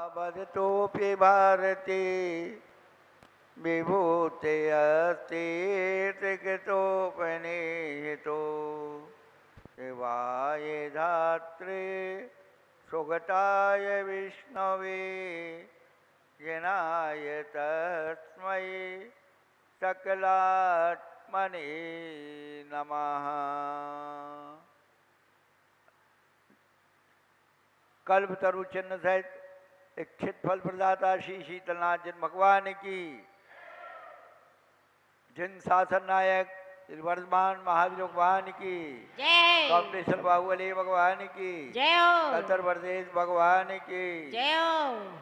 वदतोऽपि भारते विभूते त्रिकृतोपनिहितो शिवाय धात्रे सुगताय विष्णवे जिनाय तस्मै सकलात्मने नमः। कल्पतरु चिन्ह सहित इच्छित फल प्रदाता श्री शीतलनाथ जिन भगवान की, जिन शासन नायक वर्धमान महावीर भगवान की, जय कपिलेश्वर बाहुबली भगवान की, जय हो कतर प्रदेश भगवान की, जय हो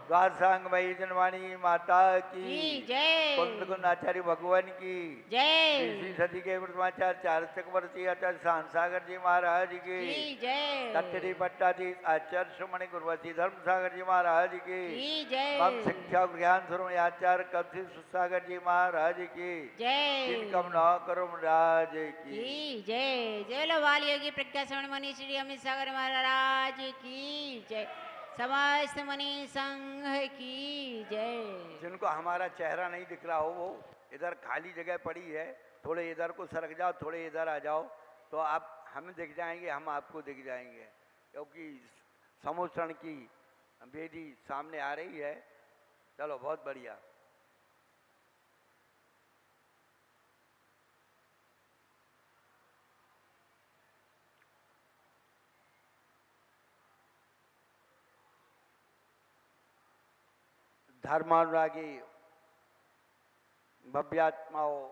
द्वादशांग मई जनवाणी माता की, जय कुंद कुंदाचार्य भगवान की, जय इसी सदी के वर्तमाचार्य चार चक्रवर्ती आचार्य शांसागर जी महाराज की, जय तत्री पट्टाधीश आचार्य सुमणि गुरुवती धर्म सागर जी महाराज की, जय मम शिक्षा ज्ञान स्वरूप आचार्य कपि सुसागर जी महाराज की, जय जिनकम न करो राज की, जय जय लो वाली योगी प्रज्ञा श्रवण मणि श्री अमित सागर महाराज की जय, समस्त मणि संघ की जय। जिनको हमारा चेहरा नहीं दिख रहा हो वो इधर खाली जगह पड़ी है, थोड़े इधर को सरक जाओ, थोड़े इधर आ जाओ तो आप हमें दिख जाएंगे, हम आपको दिख जाएंगे, क्योंकि समोषण की बेदी सामने आ रही है। चलो बहुत बढ़िया। धर्मानुरागी भव्यात्माओं,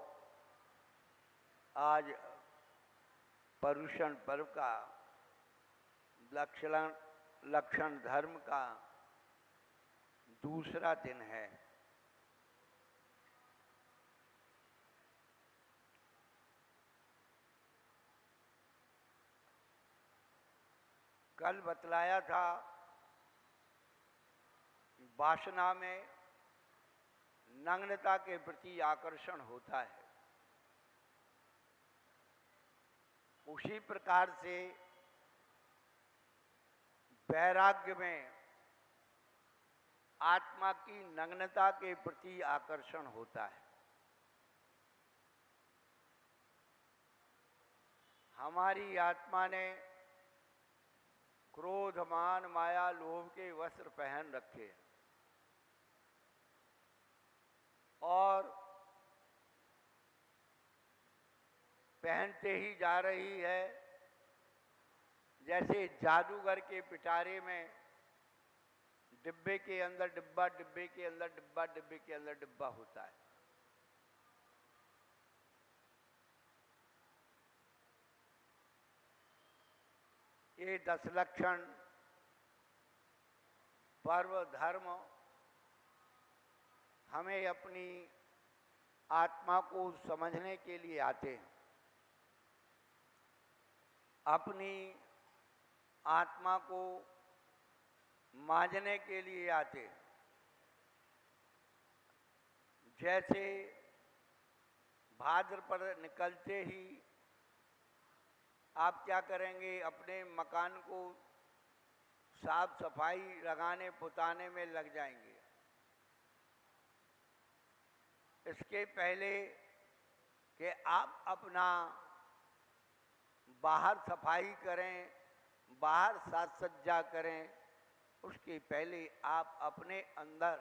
आज पर्युषण पर्व का लक्षण धर्म का दूसरा दिन है। कल बतलाया था वासना में नग्नता के प्रति आकर्षण होता है, उसी प्रकार से वैराग्य में आत्मा की नग्नता के प्रति आकर्षण होता है। हमारी आत्मा ने क्रोध मान माया लोभ के वस्त्र पहन रखे और पहनते ही जा रही है, जैसे जादूगर के पिटारे में डिब्बे के अंदर डिब्बा, डिब्बे के अंदर डिब्बा, डिब्बे के अंदर डिब्बा होता है। ये 10 लक्षण पर्व धर्म हमें अपनी आत्मा को समझने के लिए आते हैं, अपनी आत्मा को मांझने के लिए आते हैं। जैसे भाद्रपद निकलते ही आप क्या करेंगे, अपने मकान को साफ सफाई लगाने पुताने में लग जाएंगे। इसके पहले कि आप अपना बाहर सफाई करें, बाहर साज सज्जा करें, उसके पहले आप अपने अंदर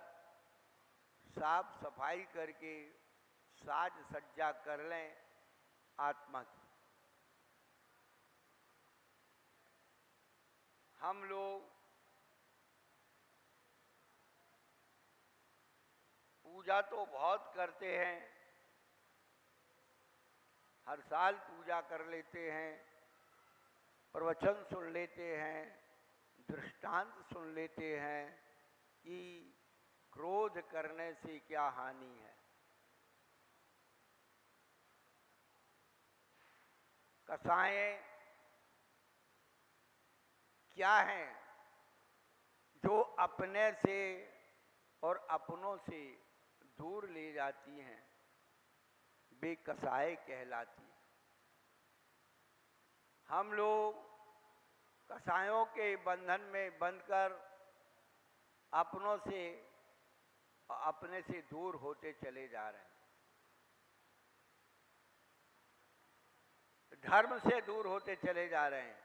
साफ सफाई करके साज सज्जा कर लें आत्मा की। हम लोग पूजा तो बहुत करते हैं, हर साल पूजा कर लेते हैं, प्रवचन सुन लेते हैं, दृष्टांत सुन लेते हैं कि क्रोध करने से क्या हानि है। कसाएं क्या हैं जो अपने से और अपनों से दूर ले जाती हैं, वे कसाए कहलाती हैं। हम लोग कसायों के बंधन में बंधकर अपनों से अपने से दूर होते चले जा रहे हैं, धर्म से दूर होते चले जा रहे हैं,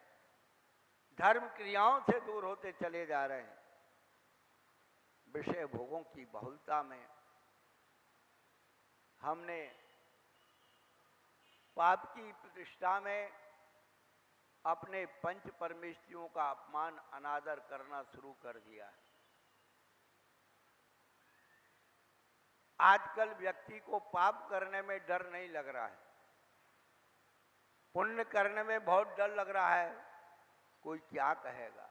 धर्म क्रियाओं से दूर होते चले जा रहे हैं। विषय भोगों की बहुलता में हमने पाप की प्रतिष्ठा में अपने पंच परमेष्ठियों का अपमान अनादर करना शुरू कर दिया है। आजकल व्यक्ति को पाप करने में डर नहीं लग रहा है, पुण्य करने में बहुत डर लग रहा है, कोई क्या कहेगा।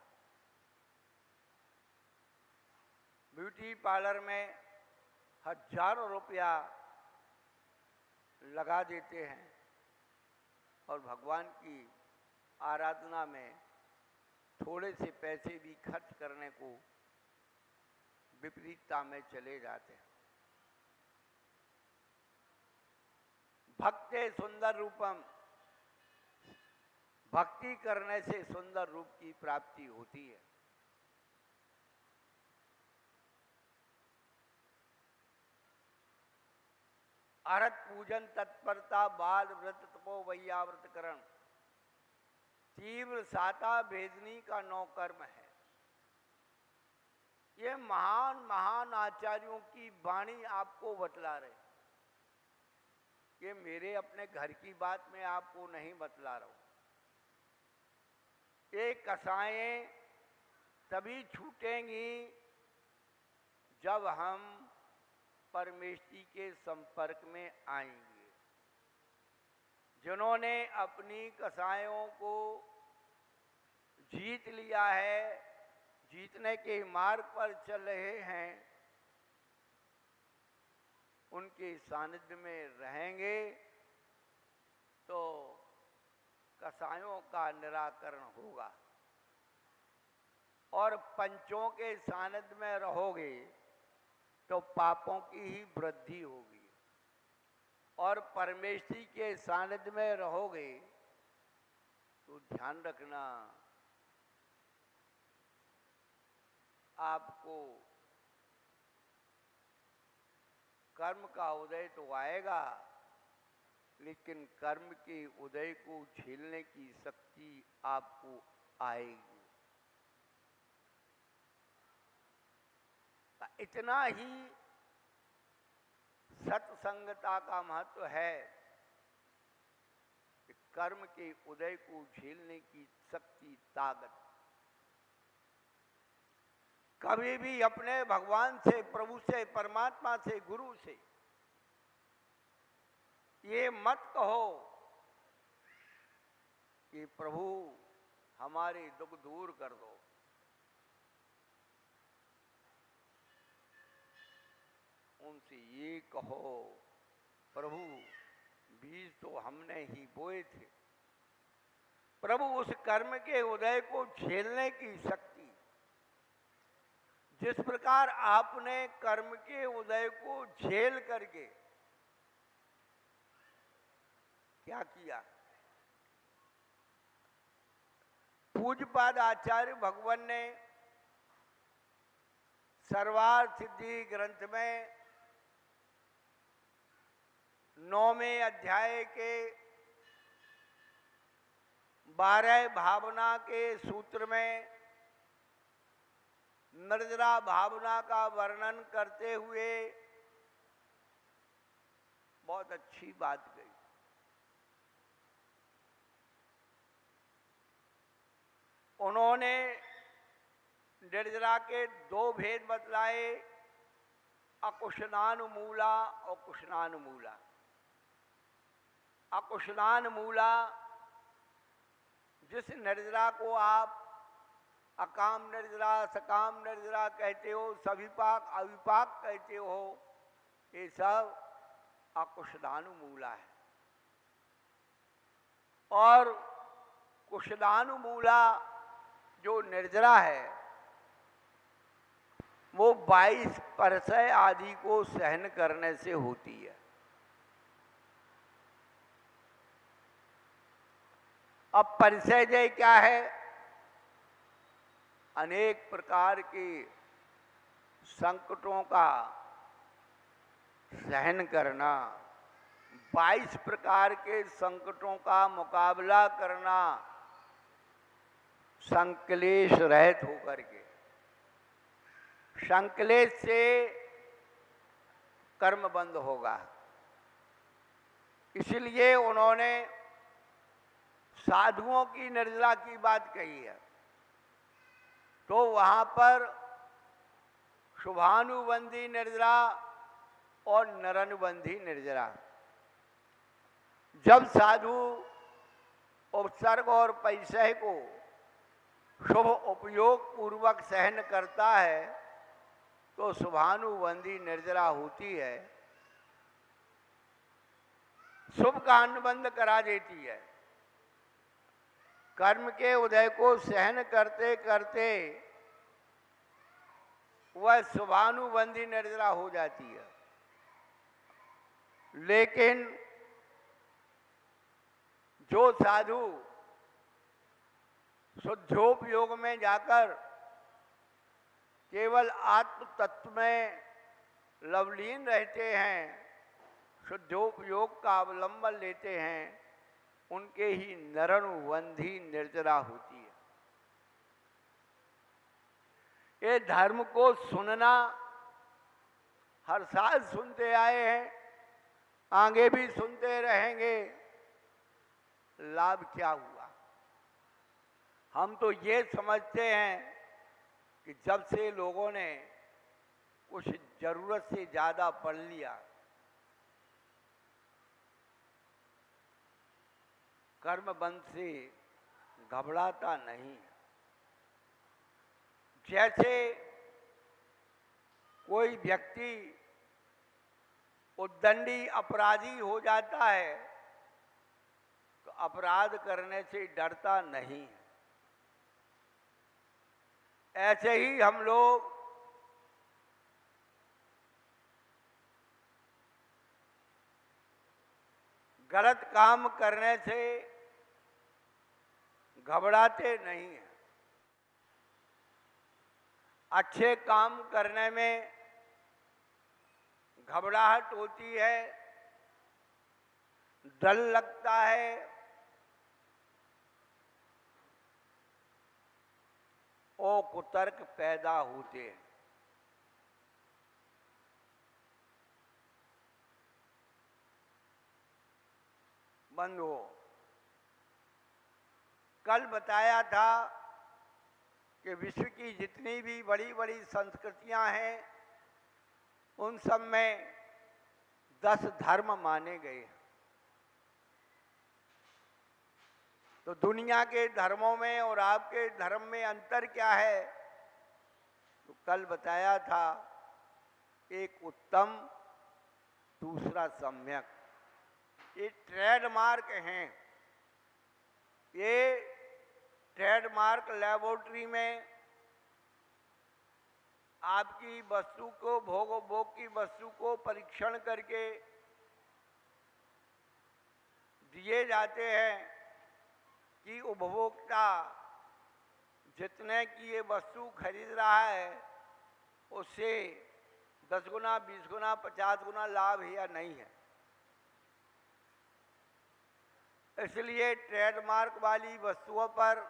ब्यूटी पार्लर में हजारों रुपया लगा देते हैं और भगवान की आराधना में थोड़े से पैसे भी खर्च करने को विपरीतता में चले जाते हैं। भक्ते सुंदर रूपम, भक्ति करने से सुंदर रूप की प्राप्ति होती है। अरत पूजन तत्परता बाल व्रत तपो वैयाव्रतकरण तीव्र साता भेदनी का 9 कर्म है। ये महान महान आचार्यों की वाणी आपको बतला रहे। ये मेरे अपने घर की बात मैं आपको नहीं बतला रहा हूं। ये कसाएं तभी छूटेंगी जब हम परमेष्ठी के संपर्क में आएंगे। जिन्होंने अपनी कसायों को जीत लिया है, जीतने के मार्ग पर चल रहे हैं, उनके सानिध्य में रहेंगे तो कसायों का निराकरण होगा। और पंचों के सानिध्य में रहोगे तो पापों की ही वृद्धि होगी। और परमेष्ठी के सानिध्य में रहोगे तो ध्यान रखना, आपको कर्म का उदय तो आएगा, लेकिन कर्म के उदय को झेलने की शक्ति आपको आएगी। इतना ही सत्संगता का महत्व है कि कर्म के उदय को झेलने की शक्ति, ताकत। कभी भी अपने भगवान से, प्रभु से, परमात्मा से, गुरु से ये मत कहो कि प्रभु हमारे दुख दूर कर दो। उनसे ये कहो, प्रभु बीज तो हमने ही बोए थे। प्रभु उस कर्म के उदय को झेलने की शक्ति, जिस प्रकार आपने कर्म के उदय को झेल करके क्या किया। पूज्यपाद आचार्य भगवान ने सर्वार्थ सिद्धि ग्रंथ में 9वें अध्याय के 12 भावना के सूत्र में निर्जरा भावना का वर्णन करते हुए बहुत अच्छी बात कही। उन्होंने निर्जरा के 2 भेद बतलाए, अकुशनानुमूला और कुशनानुमूला। अकुशनानुमूला, जिस निर्जरा को आप अकाम निर्जरा, सकाम निर्जरा कहते हो, सविपाक अविपाक कहते हो, ये सब अकुशनानुमूला है। और कुशनानुमूला जो निर्जरा है वो 22 परसय आदि को सहन करने से होती है। अब परिचय क्या है? अनेक प्रकार के संकटों का सहन करना, 22 प्रकार के संकटों का मुकाबला करना, संक्लेश रहित होकर के। संक्लेश से कर्म बंद होगा। इसलिए उन्होंने साधुओं की निर्जला की बात कही है। तो वहां पर शुभानुबंधी निर्जला और नरानुबंधी निर्जला, जब साधु उपसर्ग और परिचय को शुभ उपयोग पूर्वक सहन करता है तो शुभानुबंधी निर्जला होती है, शुभ का अनुबंध करा देती है। कर्म के उदय को सहन करते करते वह शुभानुबंधी निर्जला हो जाती है। लेकिन जो साधु शुद्धोपयोग में जाकर केवल आत्म तत्व में लवलीन रहते हैं, शुद्धोपयोग का अवलंबन लेते हैं, उनके ही नरानुबंधी निर्जला होती है। ये धर्म को सुनना हर साल सुनते आए हैं, आगे भी सुनते रहेंगे। लाभ क्या हुआ? हम तो ये समझते हैं कि जब से लोगों ने कुछ जरूरत से ज्यादा पढ़ लिया, कर्म बंध से घबराता नहीं। जैसे कोई व्यक्ति उद्दंडी अपराधी हो जाता है तो अपराध करने से डरता नहीं है, ऐसे ही हम लोग गलत काम करने से घबराते नहीं हैं। अच्छे काम करने में घबराहट होती है, डर लगता है, और कुतर्क पैदा होते हैं। बंद हो। कल बताया था कि विश्व की जितनी भी बड़ी बड़ी संस्कृतियां हैं उन सब में 10 धर्म माने गए। तो दुनिया के धर्मों में और आपके धर्म में अंतर क्या है? तो कल बताया था, एक उत्तम, दूसरा सम्यक। ये ट्रेडमार्क हैं। ये ट्रेडमार्क लेबोरेटरी में आपकी वस्तु को, भोग की वस्तु को परीक्षण करके दिए जाते हैं कि उपभोक्ता जितने की ये वस्तु खरीद रहा है उससे 10 गुना, 20 गुना, 50 गुना लाभ है या नहीं है। इसलिए ट्रेडमार्क वाली वस्तुओं पर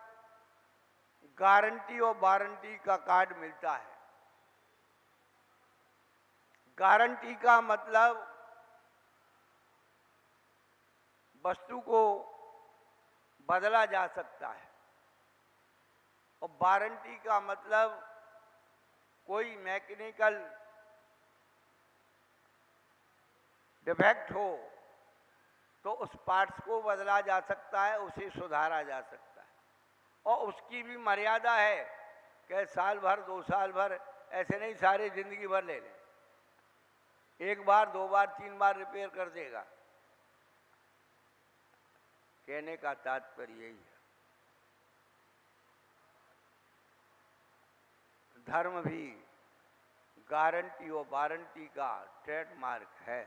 गारंटी और वारंटी का कार्ड मिलता है। गारंटी का मतलब वस्तु को बदला जा सकता है, और वारंटी का मतलब कोई मैकेनिकल डिफेक्ट हो तो उस पार्ट्स को बदला जा सकता है, उसे सुधारा जा सकता है, और उसकी भी मर्यादा है कि साल भर, 2 साल भर, ऐसे नहीं सारे जिंदगी भर ले लें। 1 बार, 2 बार, 3 बार रिपेयर कर देगा। कहने का तात्पर्य यही है। धर्म भी गारंटी और वारंटी का ट्रेडमार्क है।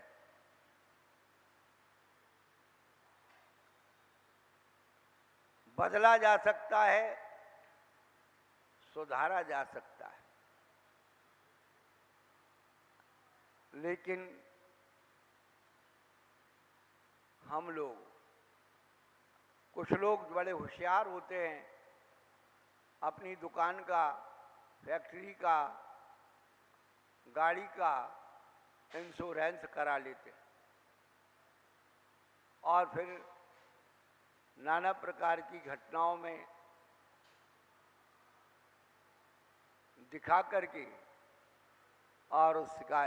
बदला जा सकता है, सुधारा जा सकता है। लेकिन हम लोग, कुछ लोग बड़े होशियार होते हैं, अपनी दुकान का, फैक्ट्री का, गाड़ी का इंश्योरेंस करा लेते हैं और फिर नाना प्रकार की घटनाओं में दिखा करके और उसका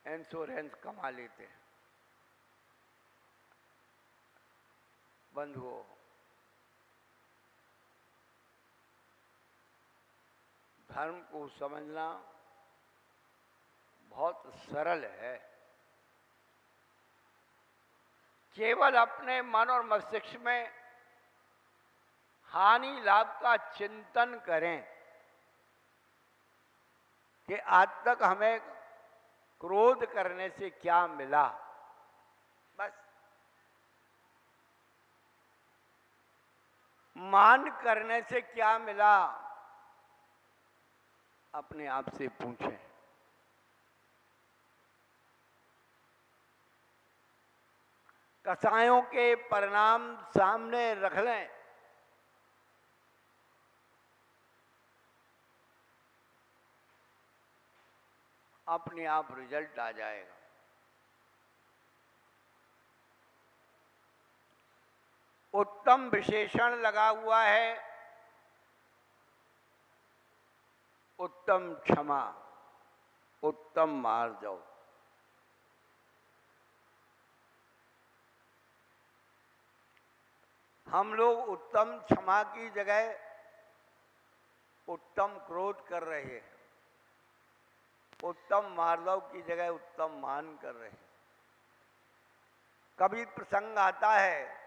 इंश्योरेंस कमा लेते हैं। बंधुओं, धर्म को समझना बहुत सरल है। केवल अपने मन और मस्तिष्क में हानि लाभ का चिंतन करें कि आज तक हमें क्रोध करने से क्या मिला, बस मान करने से क्या मिला, अपने आप से पूछें। कसायों के परिणाम सामने रख लें, अपने आप रिजल्ट आ जाएगा। उत्तम विशेषण लगा हुआ है, उत्तम क्षमा, उत्तम मार्जव। हम लोग उत्तम क्षमा की जगह उत्तम क्रोध कर रहे हैं, उत्तम मार्दव की जगह उत्तम मान कर रहे हैं। कभी प्रसंग आता है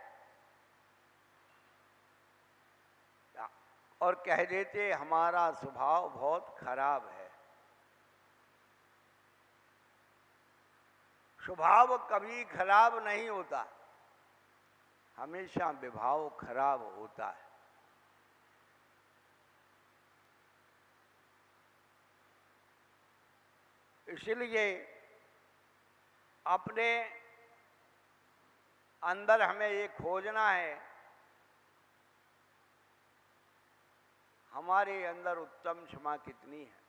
और कह देते हमारा स्वभाव बहुत खराब है। स्वभाव कभी खराब नहीं होता, हमेशा विभाव खराब होता है। इसलिए अपने अंदर हमें ये खोजना है, हमारे अंदर उत्तम क्षमा कितनी है।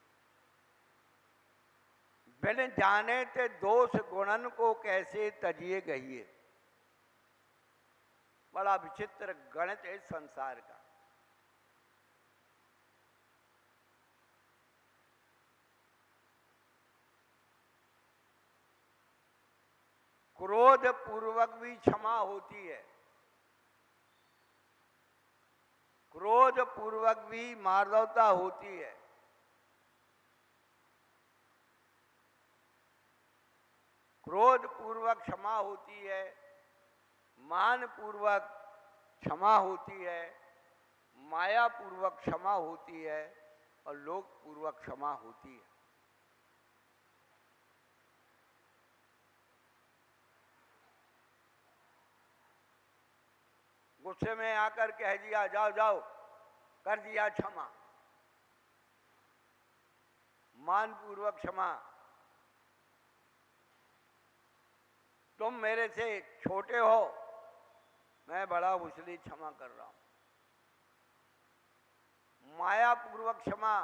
बिन जाने ते दोष गुणन को कैसे तजिए गहिए। बड़ा विचित्र गणित है संसार का। क्रोध पूर्वक भी क्षमा होती है, क्रोध पूर्वक भी मार्दवता होती है। क्रोध पूर्वक क्षमा होती है, मान पूर्वक क्षमा होती है, माया पूर्वक क्षमा होती है और लोक पूर्वक क्षमा होती है। गुस्से में आकर कह दिया जाओ जाओ, कर दिया क्षमा, मान पूर्वक क्षमा। तुम मेरे से छोटे हो, मैं बड़ा हूं इसलिए क्षमा कर रहा हूं। माया पूर्वक क्षमा,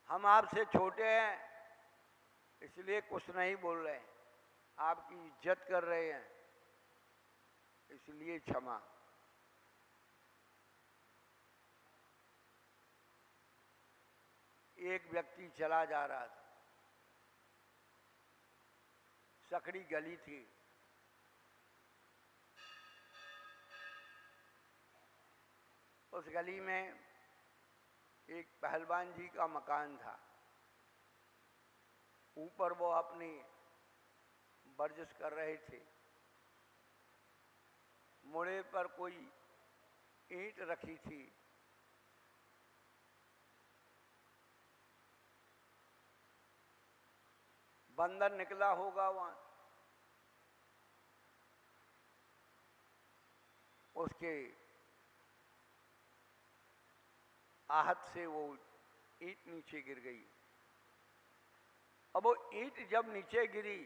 हम आपसे छोटे हैं इसलिए कुछ नहीं बोल रहे हैं, आपकी इज्जत कर रहे हैं इसलिए क्षमा। एक व्यक्ति चला जा रहा था, सकड़ी गली थी, उस गली में एक पहलवान जी का मकान था। ऊपर वो अपनी वर्जिश कर रहे थे, मुड़े पर कोई ईंट रखी थी, बंदर निकला होगा वहां, उसके आहत से वो ईंट नीचे गिर गई। अब वो ईंट जब नीचे गिरी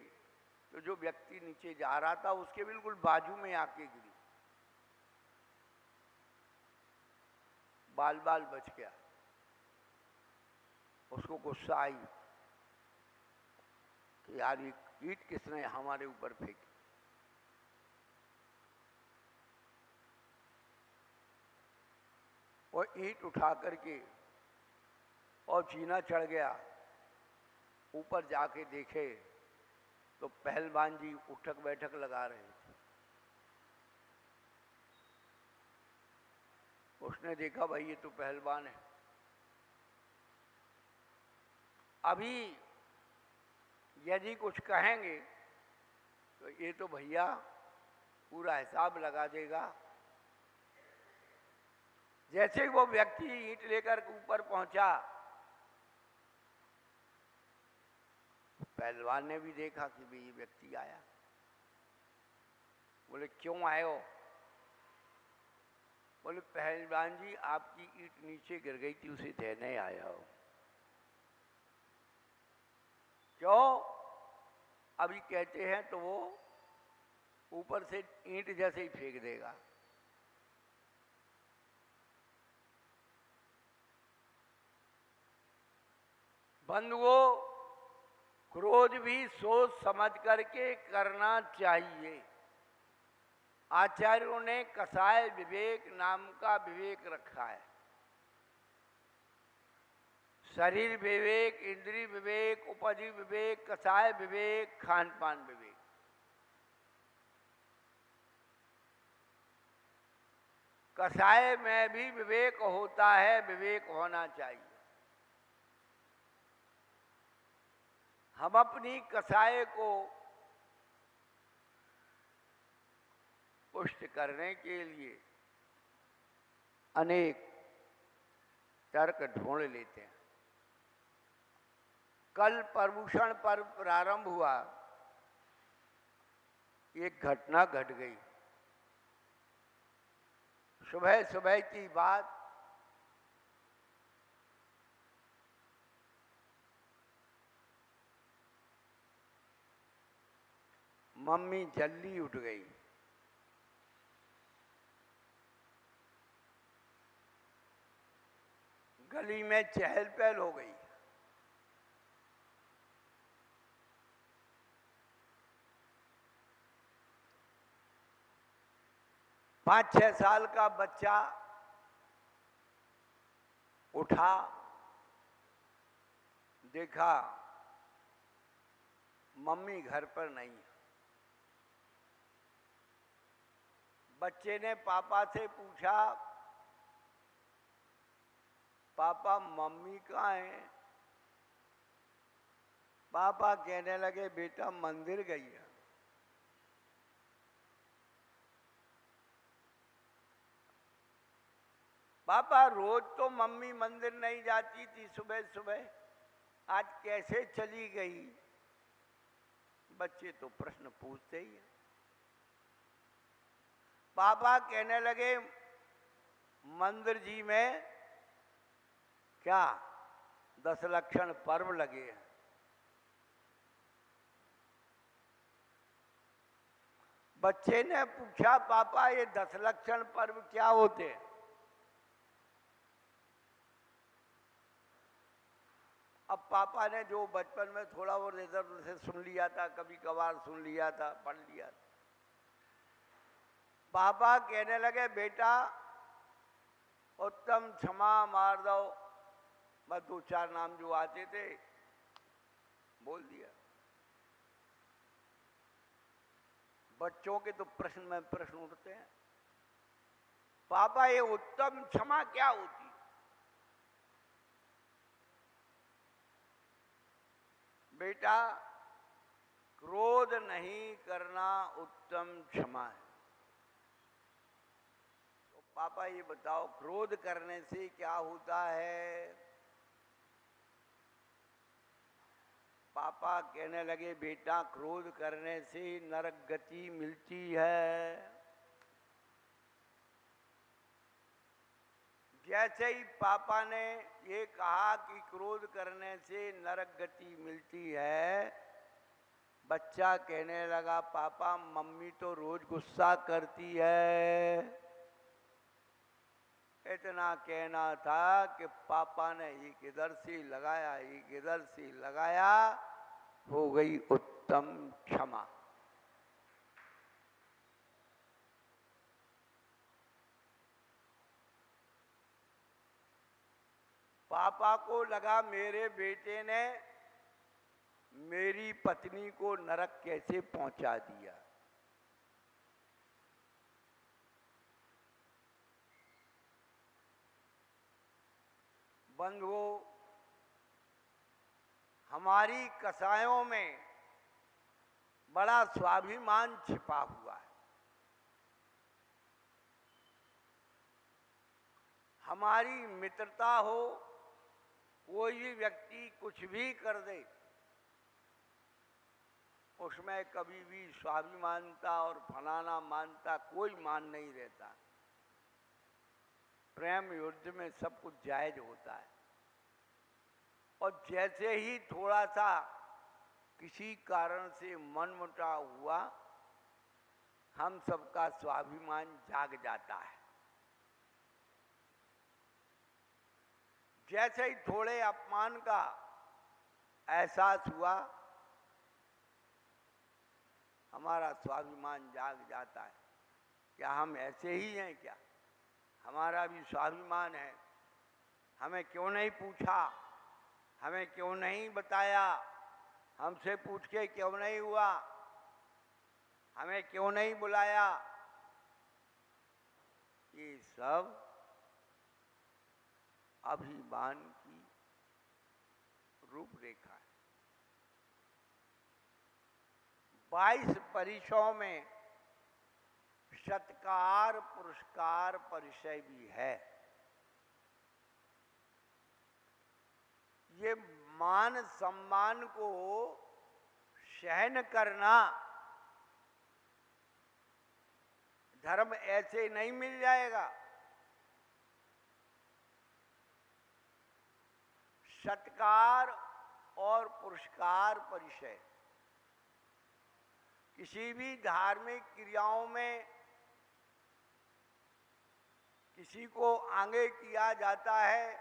तो जो व्यक्ति नीचे जा रहा था उसके बिल्कुल बाजू में आके गिरी, बाल बाल बच गया। उसको गुस्सा आई कि यार ये ईंट किसने हमारे ऊपर फेंकी। वो ईंट उठा करके और जीना चढ़ गया। ऊपर जाके देखे तो पहलवान जी उठक बैठक लगा रहे थे। उसने देखा भाई ये तो पहलवान है। अभी यदि कुछ कहेंगे तो ये तो भैया पूरा हिसाब लगा देगा। जैसे ही वो व्यक्ति ईंट लेकर ऊपर पहुंचा, पहलवान ने भी देखा कि भाई ये व्यक्ति आया। बोले क्यों आए हो? बोले पहलवान जी आपकी ईंट नीचे गिर गई थी, उसे देने आया हो। क्यों? अभी कहते हैं तो वो ऊपर से ईंट जैसे ही फेंक देगा। बंधुओं, क्रोध भी सोच समझ करके करना चाहिए। आचार्यों ने कसाय विवेक नाम का विवेक रखा है। शरीर विवेक, इंद्रिय विवेक, उपजी विवेक, कसाय विवेक, खान पान विवेक। कसाय में भी विवेक होता है, विवेक होना चाहिए। हम अपनी कसाय को पुष्ट करने के लिए अनेक तर्क ढूंढ लेते हैं। कल प्रभूषण पर्व प्रारंभ हुआ, एक घटना घट गई। सुबह सुबह की बात, मम्मी जल्दी उठ गई। गली में चहल पहल हो गई। पाँच 6 साल का बच्चा उठा, देखा मम्मी घर पर नहीं है। बच्चे ने पापा से पूछा, पापा मम्मी कहाँ है? पापा कहने लगे बेटा मंदिर गई है। पापा रोज तो मम्मी मंदिर नहीं जाती थी सुबह सुबह, आज कैसे चली गई? बच्चे तो प्रश्न पूछते ही हैं। पापा कहने लगे मंदिर जी में क्या 10 लक्षण पर्व लगे हैं। बच्चे ने पूछा पापा ये 10 लक्षण पर्व क्या होते हैं? अब पापा ने जो बचपन में थोड़ा वो इधर से सुन लिया था, कभी कभार सुन लिया था, पढ़ लिया था। पापा कहने लगे बेटा उत्तम, क्षमा, माधव, बस 2-4 नाम जो आते थे बोल दिया। बच्चों के तो प्रश्न में प्रश्न उठते हैं। पापा ये उत्तम क्षमा क्या होती? बेटा क्रोध नहीं करना उत्तम क्षमा है। तो पापा ये बताओ क्रोध करने से क्या होता है? पापा कहने लगे बेटा क्रोध करने से नरक गति मिलती है, जैसे ही पापा ने ये कहा कि क्रोध करने से नरक गति मिलती है, बच्चा कहने लगा पापा मम्मी तो रोज गुस्सा करती है। इतना कहना था कि पापा ने एक इधर से लगाया, एक इधर से लगाया, हो गई उत्तम क्षमा। पापा को लगा मेरे बेटे ने मेरी पत्नी को नरक कैसे पहुंचा दिया। बंधुओं, हमारी कसायों में बड़ा स्वाभिमान छिपा हुआ है। हमारी मित्रता हो, कोई भी व्यक्ति कुछ भी कर दे, उसमें कभी भी स्वाभिमानता और फलाना मानता कोई मान नहीं रहता। प्रेम युद्ध में सब कुछ जायज होता है। और जैसे ही थोड़ा सा किसी कारण से मनमुटाव हुआ, हम सबका स्वाभिमान जाग जाता है। जैसे ही थोड़े अपमान का एहसास हुआ, हमारा स्वाभिमान जाग जाता है। क्या हम ऐसे ही हैं क्या? हमारा भी स्वाभिमान है। हमें क्यों नहीं पूछा, हमें क्यों नहीं बताया, हमसे पूछ के क्यों नहीं हुआ, हमें क्यों नहीं बुलाया। ये सब अभिमान की रूपरेखा है। 22 परिचयों में सत्कार पुरस्कार परिचय भी है। ये मान सम्मान को सहन करना धर्म ऐसे नहीं मिल जाएगा। सत्कार और पुरस्कार परिचय किसी भी धार्मिक क्रियाओं में किसी को आगे किया जाता है,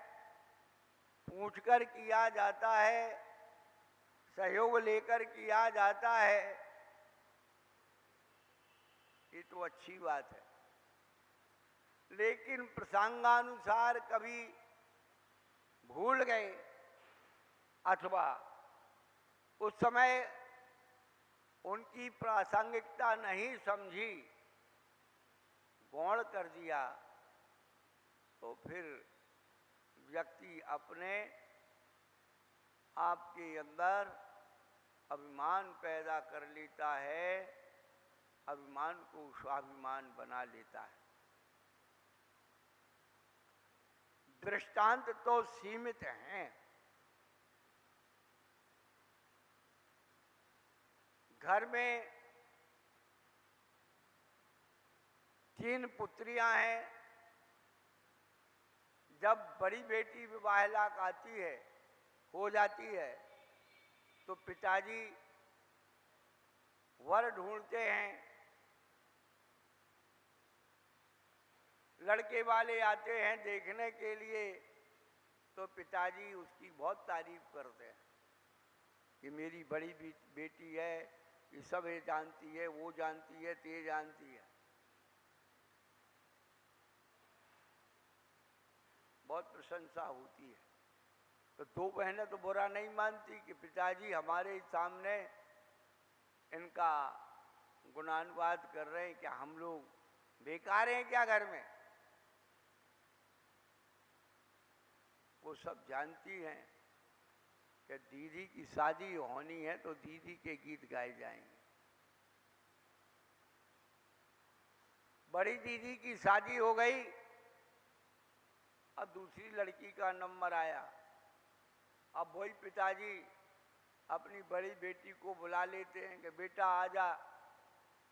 पूछकर किया जाता है, सहयोग लेकर किया जाता है, ये तो अच्छी बात है। लेकिन प्रसंगानुसार कभी भूल गए अथवा उस समय उनकी प्रासंगिकता नहीं समझी, गौण कर दिया, तो फिर व्यक्ति अपने आपके अंदर अभिमान पैदा कर लेता है, अभिमान को स्वाभिमान बना लेता है। दृष्टांत तो सीमित हैं। घर में 3 पुत्रियां हैं। जब बड़ी बेटी विवाह लायक आती है, हो जाती है, तो पिताजी वर ढूंढते हैं। लड़के वाले आते हैं देखने के लिए, तो पिताजी उसकी बहुत तारीफ करते हैं कि मेरी बड़ी बेटी है, ये सब ये जानती है, वो जानती है, ते जानती है। बहुत प्रशंसा होती है। तो 2 बहनें तो बुरा नहीं मानती कि पिताजी हमारे सामने इनका गुणानुवाद कर रहे हैं, क्या हम लोग बेकार हैं क्या घर में। वो सब जानती हैं कि दीदी की शादी होनी है तो दीदी के गीत गाए जाएंगे। बड़ी दीदी की शादी हो गई, अब दूसरी लड़की का नंबर आया। अब वही पिताजी अपनी बड़ी बेटी को बुला लेते हैं कि बेटा आजा,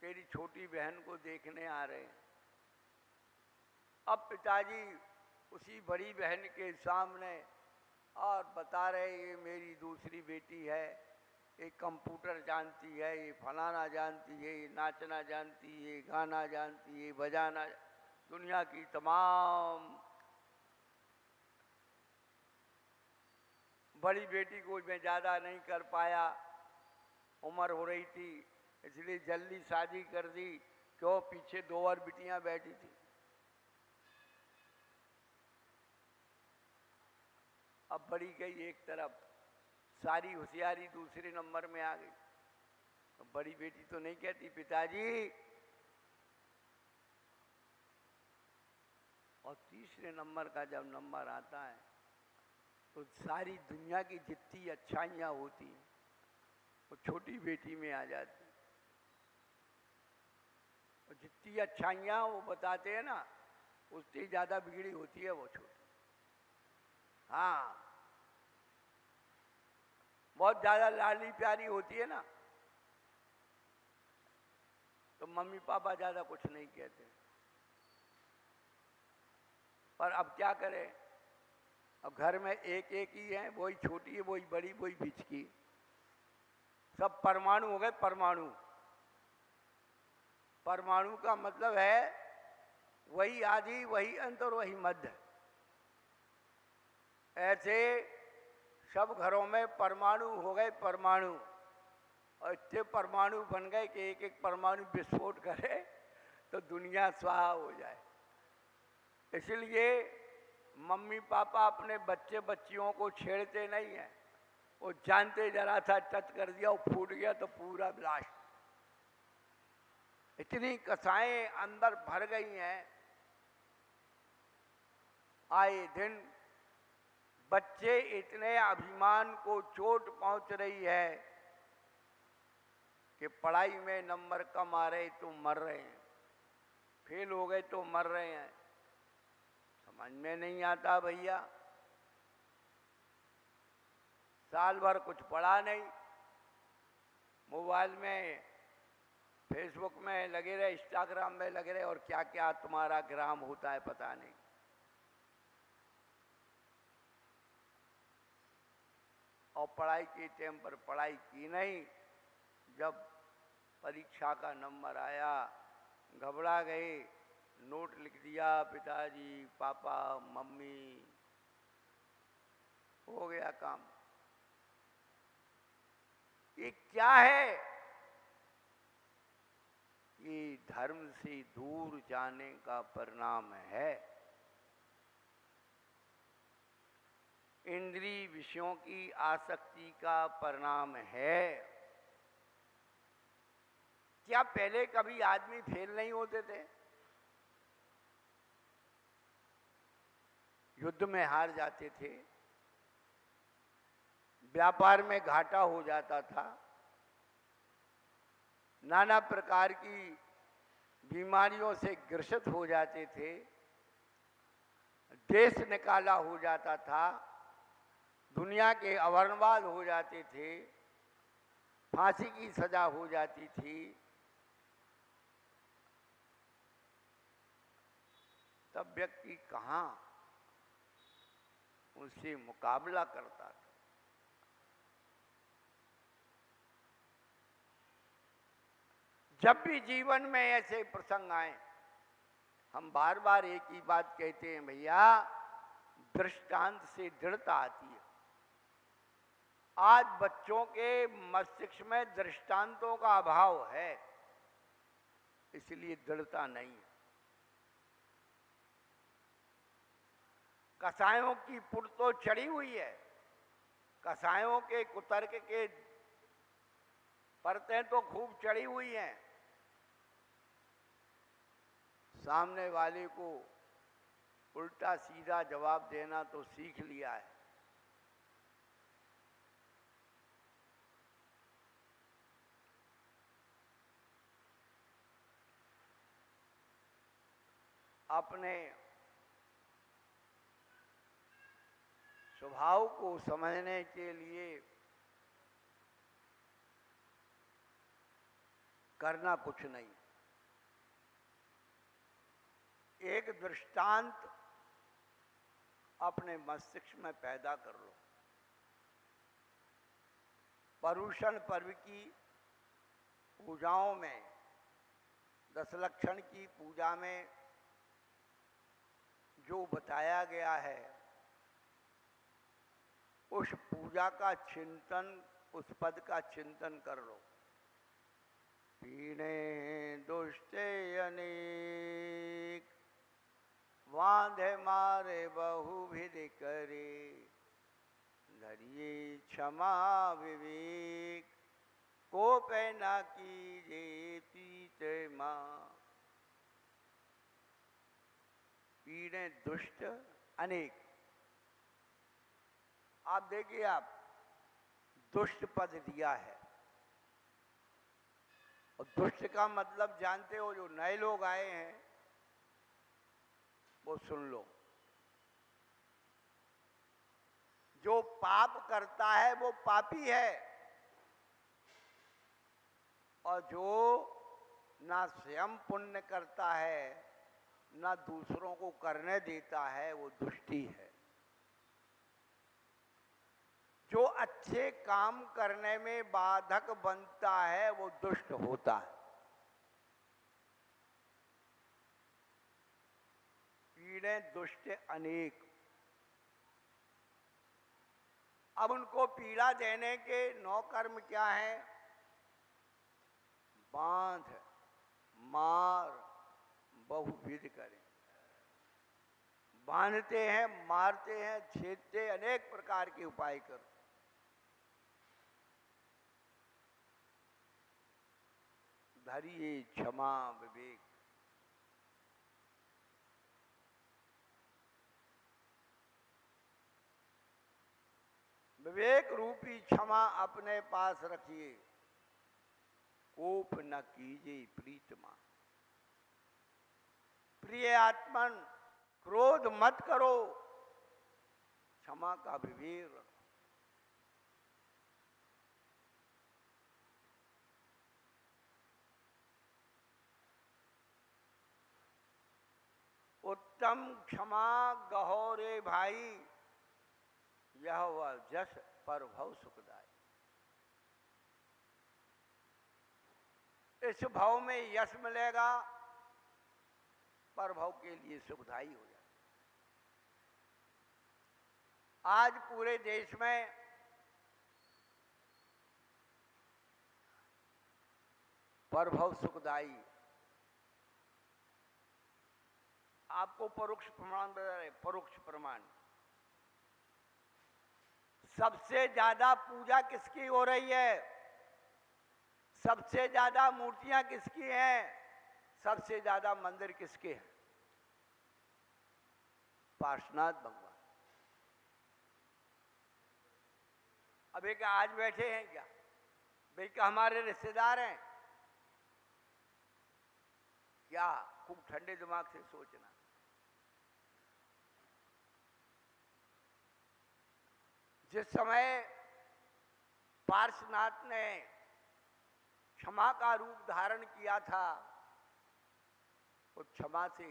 तेरी छोटी बहन को देखने आ रहे हैं। अब पिताजी उसी बड़ी बहन के सामने और बता रहे ये मेरी दूसरी बेटी है, ये कंप्यूटर जानती है, ये फलाना जानती है, ये नाचना जानती है, ये गाना जानती है, ये बजाना, दुनिया की तमाम। बड़ी बेटी को मैं ज़्यादा नहीं कर पाया, उम्र हो रही थी, इसलिए जल्दी शादी कर दी। क्यों, पीछे 2 और बिटियां बैठी थी। अब बड़ी गई एक तरफ, सारी होशियारी दूसरे नंबर में आ गई। तो बड़ी बेटी तो नहीं कहती पिताजी, और तीसरे नंबर का जब नंबर आता है तो सारी दुनिया की जितनी अच्छाइयाँ होती हैं वो छोटी बेटी में आ जाती। और जितनी अच्छाइयाँ वो बताते हैं ना, उससे ज़्यादा बिगड़ी होती है वो छोटी। हाँ, बहुत ज़्यादा लाडली प्यारी होती है ना, तो मम्मी पापा ज़्यादा कुछ नहीं कहते। पर अब क्या करें, अब घर में एक एक ही है, वही छोटी है, वही बड़ी, वही बीच की। सब परमाणु हो गए, परमाणु। परमाणु का मतलब है वही आदि, वही अंत और वही मध्य। ऐसे सब घरों में परमाणु हो गए, परमाणु। और इतने परमाणु बन गए कि एक एक परमाणु विस्फोट करे तो दुनिया स्वाहा हो जाए। इसलिए मम्मी पापा अपने बच्चे बच्चियों को छेड़ते नहीं हैं। वो जानते जरा था टच कर दिया, वो फूट गया तो पूरा ब्लास्ट। इतनी कसाएं अंदर भर गई हैं, आए दिन बच्चे इतने अभिमान को चोट पहुंच रही है कि पढ़ाई में नंबर कम आ रहे तो मर रहे हैं, फेल हो गए तो मर रहे हैं। समझ में नहीं आता भैया। साल भर कुछ पढ़ा नहीं, मोबाइल में, फेसबुक में लगे रहे, इंस्टाग्राम में लगे रहे, और क्या क्या तुम्हारा ग्राम होता है पता नहीं। और पढ़ाई के टाइम पर पढ़ाई की नहीं। जब परीक्षा का नंबर आया घबरा गए, नोट लिख दिया, पिताजी, पापा, मम्मी, हो गया काम। ये क्या है? ये धर्म से दूर जाने का परिणाम है। इंद्रिय विषयों की आसक्ति का परिणाम है। क्या पहले कभी आदमी फेल नहीं होते थे? युद्ध में हार जाते थे, व्यापार में घाटा हो जाता था, नाना प्रकार की बीमारियों से ग्रसित हो जाते थे, देश निकाला हो जाता था, दुनिया के अवर्णवाद हो जाते थे, फांसी की सजा हो जाती थी। तब व्यक्ति कहाँ उससे मुकाबला करता था? जब भी जीवन में ऐसे प्रसंग आए, हम बार बार एक ही बात कहते हैं, भैया दृष्टांत से दृढ़ता आती है। आज बच्चों के मस्तिष्क में दृष्टांतों का अभाव है, इसलिए दृढ़ता नहीं है। कसायों की पुट तो चढ़ी हुई है, कसायों के कुतर्क के परतें तो खूब चढ़ी हुई हैं। सामने वाले को उल्टा सीधा जवाब देना तो सीख लिया है। अपने स्वभाव को समझने के लिए करना कुछ नहीं। एक दृष्टांत अपने मस्तिष्क में पैदा कर लो। पर्युषण पर्व की पूजाओं में, दशलक्षण की पूजा में जो बताया गया है, उस पूजा का चिंतन, उस पद का चिंतन कर लो। पीणे दुष्टे अनेक, वांधे मारे बहुविध करे, धरिए क्षमा विवेक, कोप न कीजे पीत माँ। पीड़े दुष्ट अनेक। आप देखिए, आप दुष्ट पद दिया है, और दुष्ट का मतलब जानते हो, जो नए लोग आए हैं वो सुन लो। जो पाप करता है वो पापी है, और जो ना स्वयं पुण्य करता है ना दूसरों को करने देता है, वो दुष्टी है। जो अच्छे काम करने में बाधक बनता है वो दुष्ट होता है। पीड़े दुष्ट अनेक। अब उनको पीड़ा देने के 9 कर्म क्या हैं? बांध, मार, बहुविध करें। बांधते हैं, मारते हैं, छेदते, अनेक प्रकार के उपाय करो। धरिए क्षमा विवेक। विवेक रूपी क्षमा अपने पास रखिए। कोप न कीजिए प्रीतमा। प्रिय आत्मन, क्रोध मत करो, क्षमा का विवेक रखो। उत्तम क्षमा गहरे भाई, यह वह जस पर भव सुखदाई। इस भाव में यश मिलेगा, पर भाव के लिए सुखदाई हो जाए। आज पूरे देश में परभव सुखदाई। आपको परोक्ष प्रमाण बता रहे, परोक्ष प्रमाण। सबसे ज्यादा पूजा किसकी हो रही है? सबसे ज्यादा मूर्तियां किसकी हैं? सबसे ज्यादा मंदिर किसके हैं? पार्श्वनाथ भगवान। अब एक आज बैठे हैं क्या? भाई क्या हमारे रिश्तेदार हैं क्या? खूब ठंडे दिमाग से सोचना। जिस समय पार्श्वनाथ ने क्षमा का रूप धारण किया था, वो क्षमा से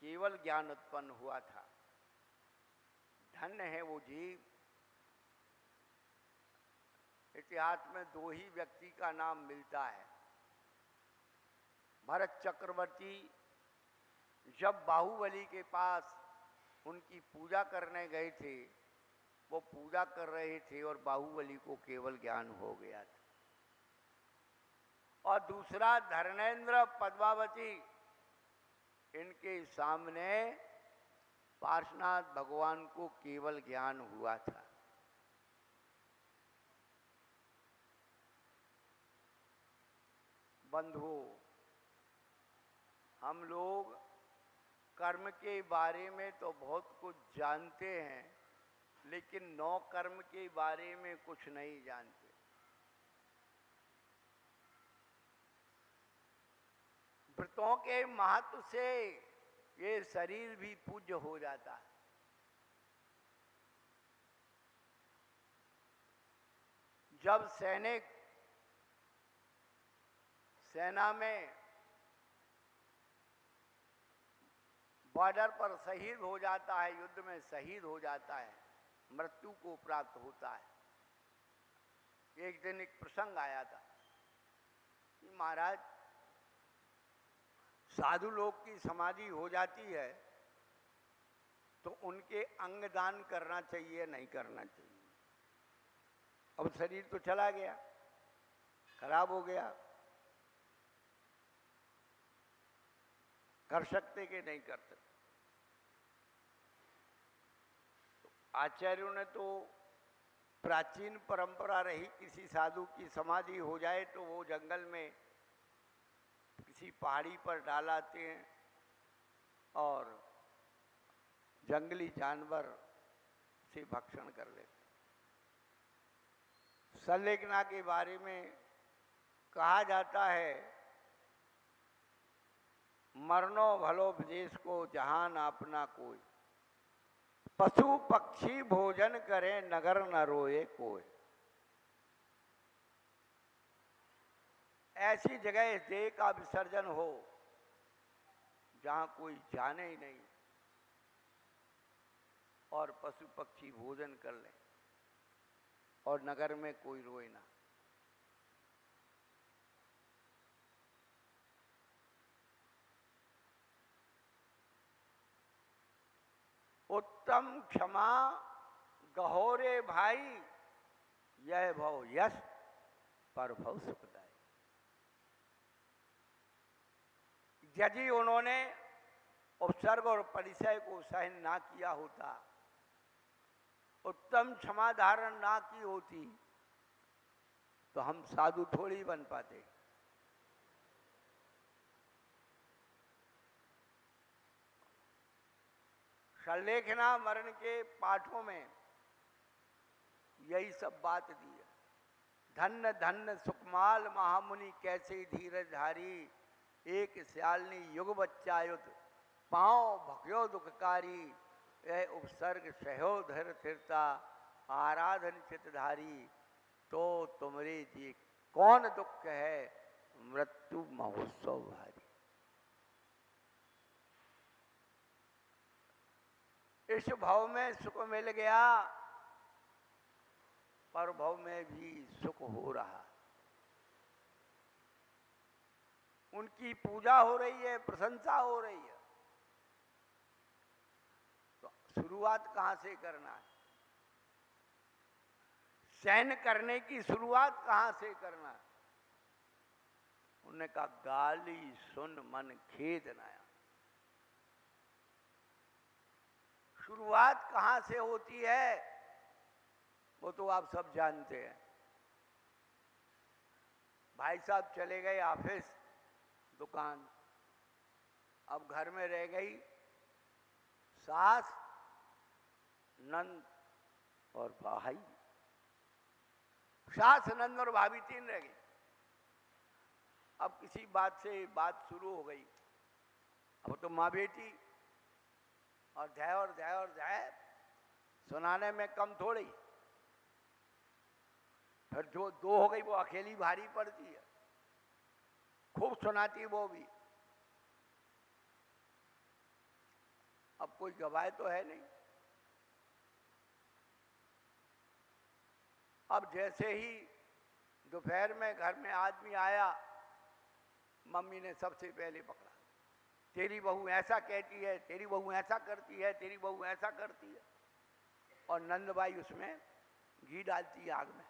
केवल ज्ञान उत्पन्न हुआ था। धन्य है वो जीव। इतिहास में 2 ही व्यक्ति का नाम मिलता है। भरत चक्रवर्ती जब बाहुबली के पास उनकी पूजा करने गए थे, वो पूजा कर रहे थे और बाहुबली को केवल ज्ञान हो गया था। और दूसरा धर्मेंद्र पद्मावती, इनके सामने पार्श्वनाथ भगवान को केवल ज्ञान हुआ था। बंधुओं, हम लोग कर्म के बारे में तो बहुत कुछ जानते हैं, लेकिन 9 कर्म के बारे में कुछ नहीं जानते। व्रतों के महत्व से ये शरीर भी पूज्य हो जाता है। जब सैनिक सेना में बॉर्डर पर शहीद हो जाता है, युद्ध में शहीद हो जाता है, मृत्यु को प्राप्त होता है। एक दिन एक प्रसंग आया था कि महाराज साधु लोग की समाधि हो जाती है तो उनके अंग दान करना चाहिए नहीं करना चाहिए। अब शरीर तो चला गया, खराब हो गया, कर सकते कि नहीं कर सकते। तो आचार्यों ने तो प्राचीन परंपरा रही, किसी साधु की समाधि हो जाए तो वो जंगल में किसी पहाड़ी पर डालाते हैं और जंगली जानवर से भक्षण कर लेते। संलेखना के बारे में कहा जाता है, मरनो भलो विदेश को जहान अपना कोई, पशु पक्षी भोजन करे नगर न रोए कोई। ऐसी जगह इस देह का विसर्जन हो जहां कोई जाने ही नहीं और पशु पक्षी भोजन कर लें और नगर में कोई रोए ना। उत्तम क्षमा गहोरे भाई, यह भव यश पर भव सुखदाई। यदि उन्होंने उपसर्ग और परिचय को सहन ना किया होता, उत्तम क्षमा धारण ना की होती, तो हम साधु थोड़ी बन पाते। संलेखना मरण के पाठों में यही सब बात दी है। धन्य धन्य सुकमाल महामुनि कैसे धीरज धारी, एक स्यालनी युग बच्चायुत पांव भक्यो दुखकारी, यह उपसर्ग सहो धर थिरता आराधन चितधारी, तो तुमरे जी कौन दुख है मृत्यु महोत्सव भारी। इस भव में सुख मिल गया, पर भव में भी सुख हो रहा। उनकी पूजा हो रही है, प्रशंसा हो रही है, तो शुरुआत कहां से करना है? सहन करने की शुरुआत कहां से करना है? उन्होंने कहा गाली सुन मन खेद नया। शुरुआत कहां से होती है वो तो आप सब जानते हैं। भाई साहब चले गए ऑफिस, दुकान, अब घर में रह गई सास, नंद और भाई। सास, नंद और भाभी तीन रह गई। अब किसी बात से बात शुरू हो गई, अब तो माँ बेटी और ध्याय सुनाने में कम थोड़ी। फिर जो दो हो गई वो अकेली भारी पड़ती है, खूब सुनाती वो भी। अब कोई गवाह तो है नहीं। अब जैसे ही दोपहर में घर में आदमी आया, मम्मी ने सबसे पहले पकड़ा, तेरी बहू ऐसा कहती है, तेरी बहू ऐसा करती है, तेरी बहू ऐसा करती है। और नंदबाई उसमें घी डालती है आग में।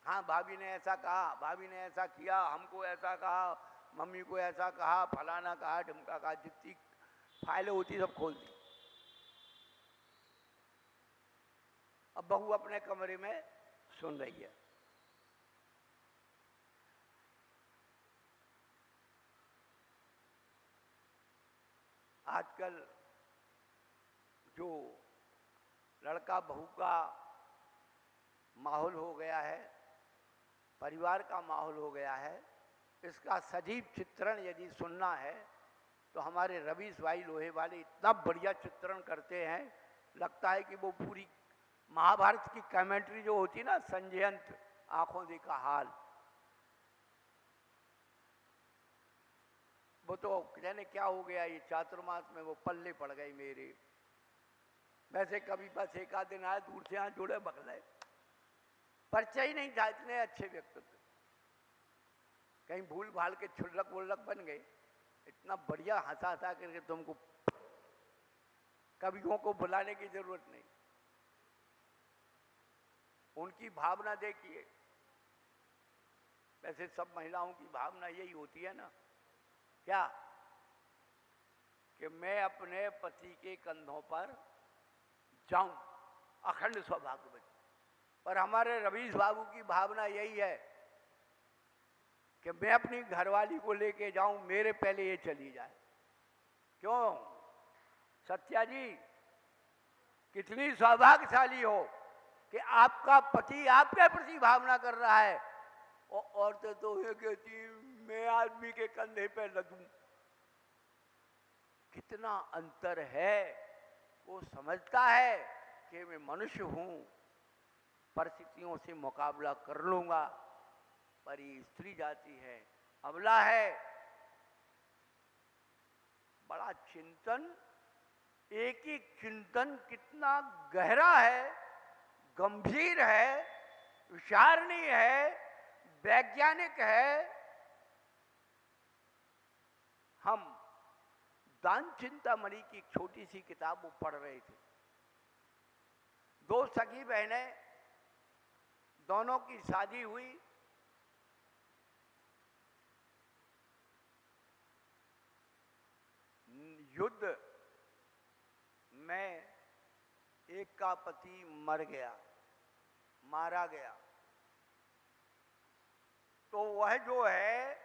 हाँ, भाभी ने ऐसा कहा, भाभी ने ऐसा किया, हमको ऐसा कहा, मम्मी को ऐसा कहा, फलाना कहा, ढिमका कहा, जितनी फाइलें होती सब खोल दी। अब बहू अपने कमरे में सुन रही है। आजकल जो लड़का बहू का माहौल हो गया है, परिवार का माहौल हो गया है, इसका सजीव चित्रण यदि सुनना है तो हमारे रवीश भाई लोहे वाले इतना बढ़िया चित्रण करते हैं, लगता है कि वो पूरी महाभारत की कमेंट्री जो होती ना, संजयंत आंखों देखा हाल, वो तो जाने क्या हो गया, ये चातुर्मास में वो पल्ले पड़ गए मेरे। वैसे कभी बस एक आध दिन आए, दूर से हाथ जोड़े बगले, परिचय ही नहीं था, इतने अच्छे व्यक्तित्व। कहीं भूल भाल के छुल्लक वुल्लक बन गए, इतना बढ़िया हंसा हंसा करके तुमको कवियों को बुलाने की जरूरत नहीं। उनकी भावना देखिए। वैसे सब महिलाओं की भावना यही होती है ना, क्या कि मैं अपने पति के कंधों पर जाऊं, अखंड सौभाग्यवती। पर हमारे रवीश बाबू की भावना यही है कि मैं अपनी घरवाली को लेके जाऊं, मेरे पहले ये चली जाए। क्यों सत्या जी, कितनी सौभाग्यशाली हो कि आपका पति आपके प्रति भावना कर रहा है। और औरतें तो ये कहती मैं आदमी के कंधे पे लदूं। कितना अंतर है। वो समझता है कि मैं मनुष्य हूं, परिस्थितियों से मुकाबला कर लूंगा। पर ये स्त्री जाति है, अबला है। बड़ा चिंतन, एक एक चिंतन कितना गहरा है, गंभीर है, विचारणीय है, वैज्ञानिक है। हम दान चिंतामणि की एक छोटी सी किताब वो पढ़ रहे थे। दो सगी बहनें, दोनों की शादी हुई। युद्ध में एक का पति मर गया, मारा गया, तो वह जो है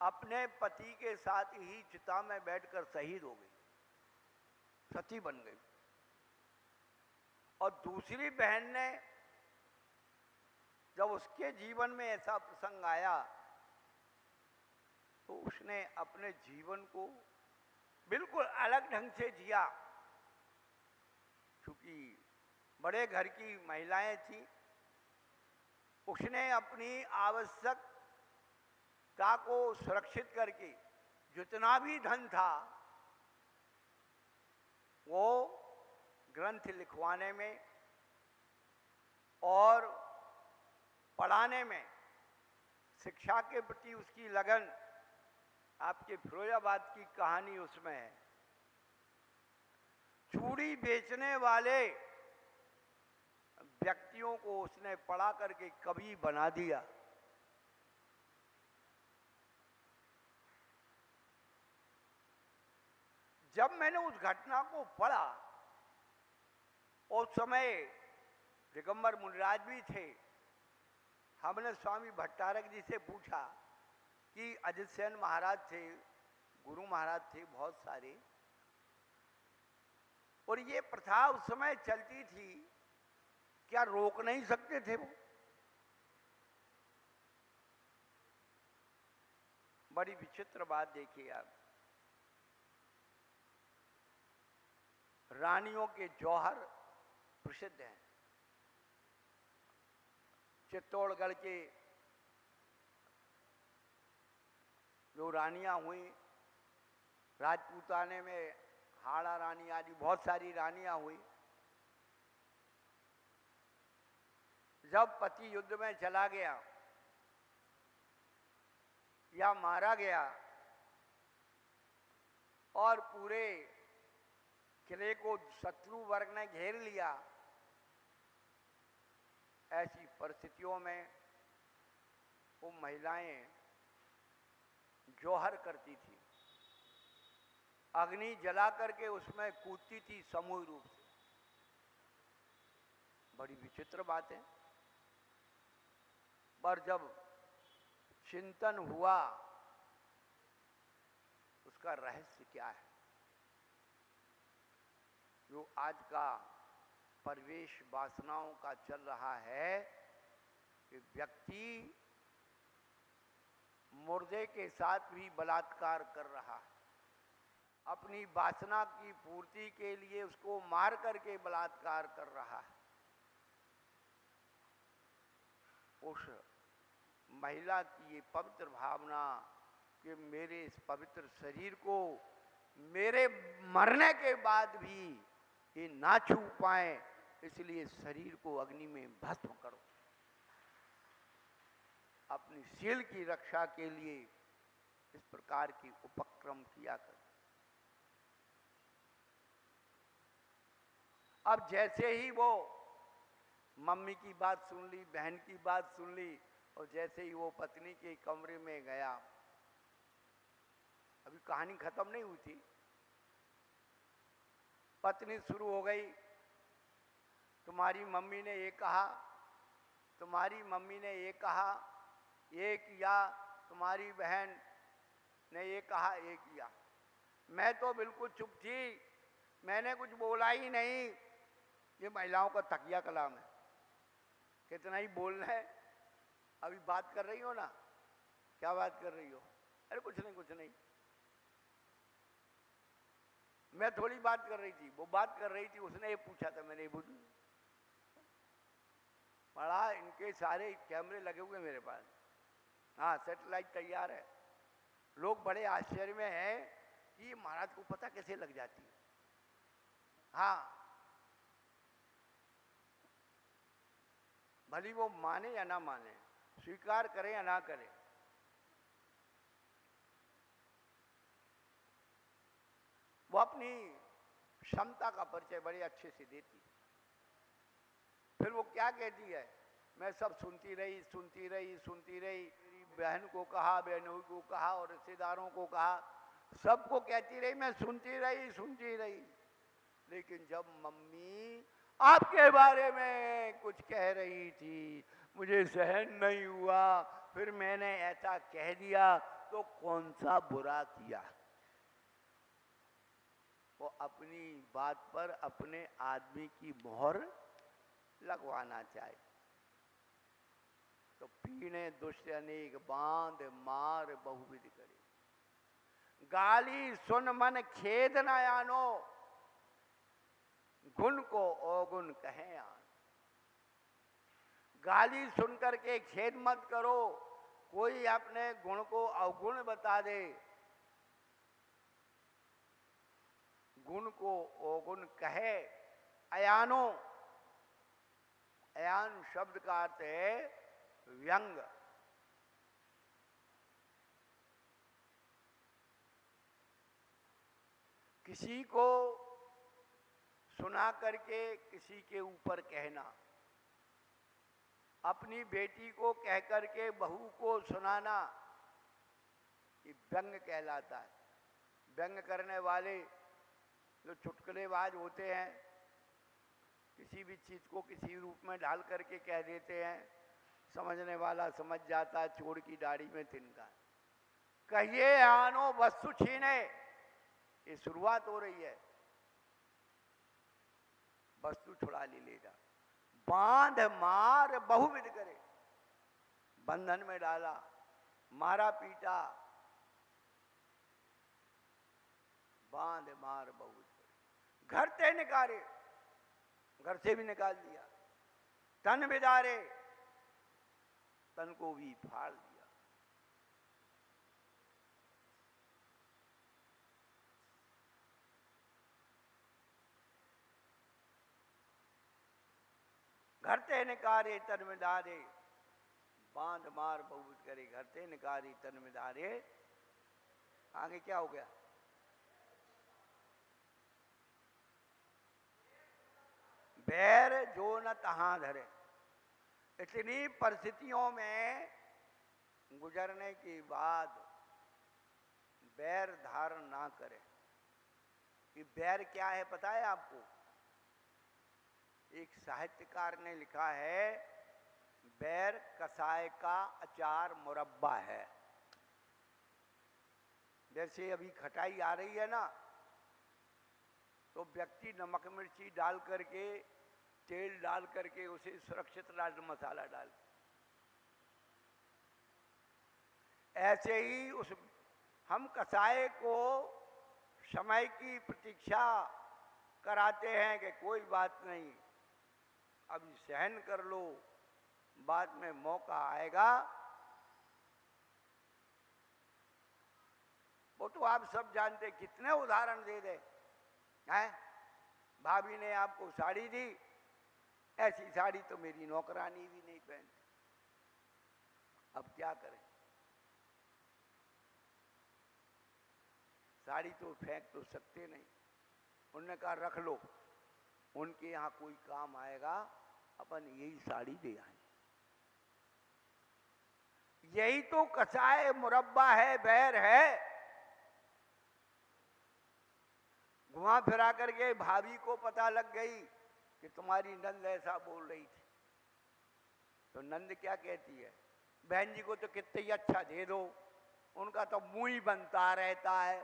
अपने पति के साथ ही चिता में बैठकर शहीद हो गई, सती बन गई। और दूसरी बहन ने, जब उसके जीवन में ऐसा प्रसंग आया तो उसने अपने जीवन को बिल्कुल अलग ढंग से जिया। क्योंकि बड़े घर की महिलाएं थी, उसने अपनी आवश्यकता को सुरक्षित करके जितना भी धन था वो ग्रंथ लिखवाने में और पढ़ाने में, शिक्षा के प्रति उसकी लगन, आपके फिरोजाबाद की कहानी उसमें है। चूड़ी बेचने वाले व्यक्तियों को उसने पढ़ा करके कवि बना दिया। जब मैंने उस घटना को पढ़ा, उस समय दिगंबर मुनिराज भी थे। हमने स्वामी भट्टारक जी से पूछा कि अजित सेन महाराज थे, गुरु महाराज थे बहुत सारे, और ये प्रथा उस समय चलती थी, क्या रोक नहीं सकते थे वो? बड़ी विचित्र बात देखिए आप। रानियों के जौहर प्रसिद्ध हैं। चित्तौड़गढ़ के जो रानियां हुई, राजपूताने में हाड़ा रानी आदि बहुत सारी रानियां हुई। जब पति युद्ध में चला गया या मारा गया और पूरे किले को शत्रु वर्ग ने घेर लिया, ऐसी परिस्थितियों में वो महिलाएं जौहर करती थी, अग्नि जला करके उसमें कूदती थी समूह रूप से। बड़ी विचित्र बात है। पर जब चिंतन हुआ उसका रहस्य क्या है, जो आज का परिवेश वासनाओं का चल रहा है कि व्यक्ति मुर्दे के साथ भी बलात्कार कर रहा है, अपनी वासना की पूर्ति के लिए उसको मार करके बलात्कार कर रहा है। उस महिला की ये पवित्र भावना कि मेरे इस पवित्र शरीर को मेरे मरने के बाद भी ये ना छू पाए, इसलिए शरीर को अग्नि में भस्म करो। अपनी शील की रक्षा के लिए इस प्रकार की उपक्रम किया कर। अब जैसे ही वो मम्मी की बात सुन ली, बहन की बात सुन ली, और जैसे ही वो पत्नी के कमरे में गया, अभी कहानी खत्म नहीं हुई थी, पत्नी शुरू हो गई, तुम्हारी मम्मी ने ये कहा, तुम्हारी मम्मी ने ये कहा, ये किया, तुम्हारी बहन ने ये कहा, ये किया। मैं तो बिल्कुल चुप थी, मैंने कुछ बोला ही नहीं। ये महिलाओं का तकिया कलाम है, कितना ही बोलना है। अभी बात कर रही हो ना, क्या बात कर रही हो? अरे कुछ नहीं, कुछ नहीं, मैं थोड़ी बात कर रही थी, वो बात कर रही थी, उसने ये पूछा था, मैंने ये पूछा। बड़ा इनके सारे कैमरे लगे हुए मेरे पास, हाँ, सैटेलाइट तैयार है। लोग बड़े आश्चर्य में हैं कि ये महाराज को पता कैसे लग जाती है। हाँ, भली वो माने या ना माने, स्वीकार करें या ना करें, वो अपनी क्षमता का परिचय बड़े अच्छे से देती है। फिर वो क्या कहती है, मैं सब सुनती रही, सुनती रही, सुनती रही, मेरी बहन को कहा, बहनों को कहा, और रिश्तेदारों को कहा, सबको कहती रही, मैं सुनती रही, सुनती रही। लेकिन जब मम्मी आपके बारे में कुछ कह रही थी, मुझे सहन नहीं हुआ, फिर मैंने ऐसा कह दिया, तो कौन सा बुरा किया। वो अपनी बात पर अपने आदमी की मोहर लगवाना चाहे। तो पीने दुष्ट अनेक बांध मार बहुविध करे, गाली सुन मन खेद न आनो, गुण को अवगुण कहें आन। गाली सुन करके खेद मत करो, कोई अपने गुण को अवगुण बता दे, गुण को अवगुण कहे। अयानो, अयान शब्द का अर्थ है व्यंग। किसी को सुना करके किसी के ऊपर कहना, अपनी बेटी को कह करके बहू को सुनाना, ये व्यंग कहलाता है। व्यंग करने वाले जो चुटकुलेबाज होते हैं, किसी भी चीज को किसी रूप में ढाल करके कह देते हैं, समझने वाला समझ जाता, चोर की दाढ़ी में तिनका। कहिए आनो वस्तु छीने, ये शुरुआत हो रही है, वस्तु छुड़ा ले जा। बांध मार बहुविध करे, बंधन में डाला, मारा पीटा, बांध मार बहुविध करे। घर से निकाले, घर से भी निकाल दिया। तन बिदारे, तन को भी फाड़ दिया। घर से निकारे तन बिदारे, बांध मार बहुविध करे। घर से निकारे तन बिदारे, आगे क्या हो गया? बैर जो न तहां धरे। इतनी परिस्थितियों में गुजरने के बाद बैर धारण ना करे। ये बैर क्या है पता है आपको? एक साहित्यकार ने लिखा है, बैर कसाय का अचार मुरब्बा है। जैसे अभी खटाई आ रही है ना, तो व्यक्ति नमक मिर्ची डाल करके, तेल डाल करके उसे सुरक्षित लाल मसाला डाल, ऐसे ही उस हम कसाय को समय की प्रतीक्षा कराते हैं कि कोई बात नहीं, अभी सहन कर लो, बाद में मौका आएगा वो तो आप सब जानते, कितने उदाहरण दे दे हैं। भाभी ने आपको साड़ी दी, ऐसी साड़ी तो मेरी नौकरानी भी नहीं पहनती, अब क्या करें। साड़ी तो फेंक तो सकते नहीं। उन्होंने कहा रख लो, उनके यहाँ कोई काम आएगा, अपन यही साड़ी दे आए। यही तो कसाय मुरब्बा है, बैर है। घुमा फिरा करके भाभी को पता लग गई कि तुम्हारी नंद ऐसा बोल रही थी, तो नंद क्या कहती है, बहन जी को तो कितने ही अच्छा दे दो, उनका तो मुंह ही बनता रहता है।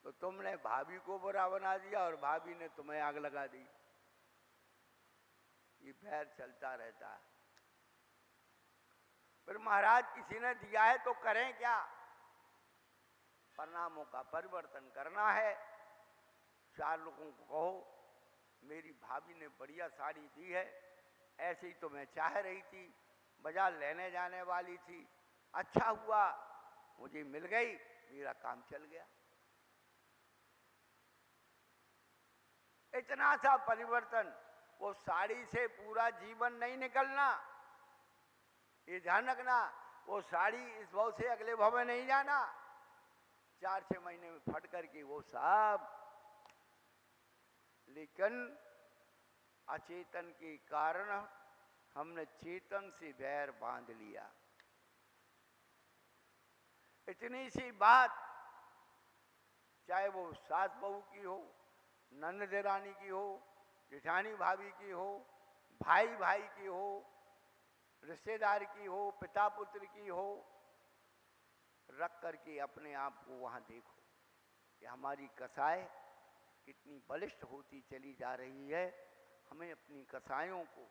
तो तुमने भाभी को बुरा बना दिया और भाभी ने तुम्हें आग लगा दी। ये बैर चलता रहता है। फिर महाराज किसी ने दिया है तो करें क्या, परिणामों का परिवर्तन करना है। 4 लोगों को कहो मेरी भाभी ने बढ़िया साड़ी दी है, ऐसे ही तो मैं चाह रही थी, बाजार लेने जाने वाली थी, अच्छा हुआ मुझे मिल गई, मेरा काम चल गया। इतना सा परिवर्तन। वो साड़ी से पूरा जीवन नहीं निकलना, ये ध्यान रखना। वो साड़ी इस भाव से अगले भाव में नहीं जाना, 4-6 महीने में फट करके वो सब। लेकिन अचेतन के कारण हमने चेतन से बैर बांध लिया। इतनी सी बात, चाहे वो सास बहू की हो, नंद देरानी की हो, जेठानी भाभी की हो, भाई भाई की हो, रिश्तेदार की हो, पिता पुत्र की हो, रख करके अपने आप को वहाँ देखो कि हमारी कसाय कितनी बलिष्ठ होती चली जा रही है। हमें अपनी कसायों को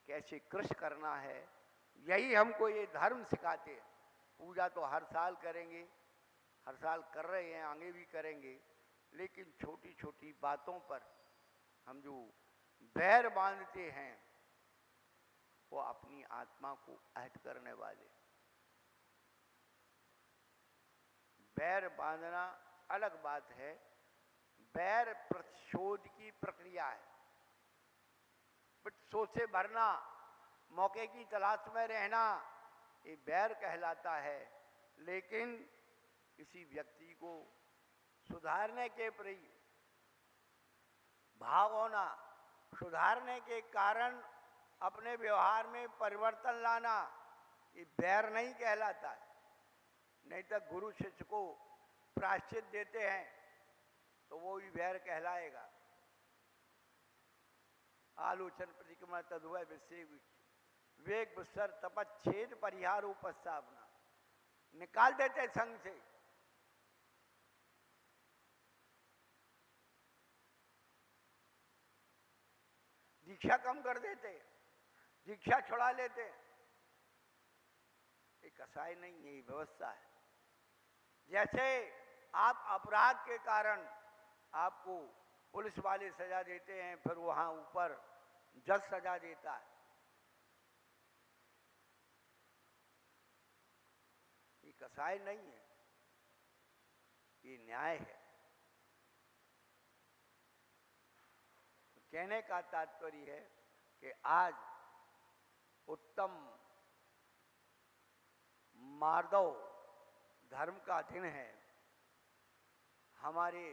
कैसे कृश करना है, यही हमको ये धर्म सिखाते हैं। पूजा तो हर साल करेंगे, हर साल कर रहे हैं, आगे भी करेंगे, लेकिन छोटी छोटी बातों पर हम जो बैर बांधते हैं वो अपनी आत्मा को आहत करने वाले। बैर बांधना अलग बात है, बैर प्रतिशोध की प्रक्रिया है। सोच से भरना, मौके की तलाश में रहना, ये बैर कहलाता है। लेकिन किसी व्यक्ति को सुधारने के प्रति भाव होना, सुधारने के कारण अपने व्यवहार में परिवर्तन लाना, ये बैर नहीं कहलाता है। नहीं तो गुरु शिष्य को प्रायश्चित देते हैं तो वो भी बैर कहलाएगा। आलोचन प्रतिक्रमण तदुभय वेग विसर तपच्छेद परिहार उपस्थापना, निकाल देते संग से। दीक्षा कम कर देते, दीक्षा छुड़ा लेते। ये कसाई नहीं है, ये व्यवस्था है। जैसे आप अपराध के कारण आपको पुलिस वाले सजा देते हैं, फिर वहां ऊपर जज सजा देता है, ये कसाई नहीं है, ये न्याय है। कहने का तात्पर्य है कि आज उत्तम मार्दव धर्म का दिन है। हमारे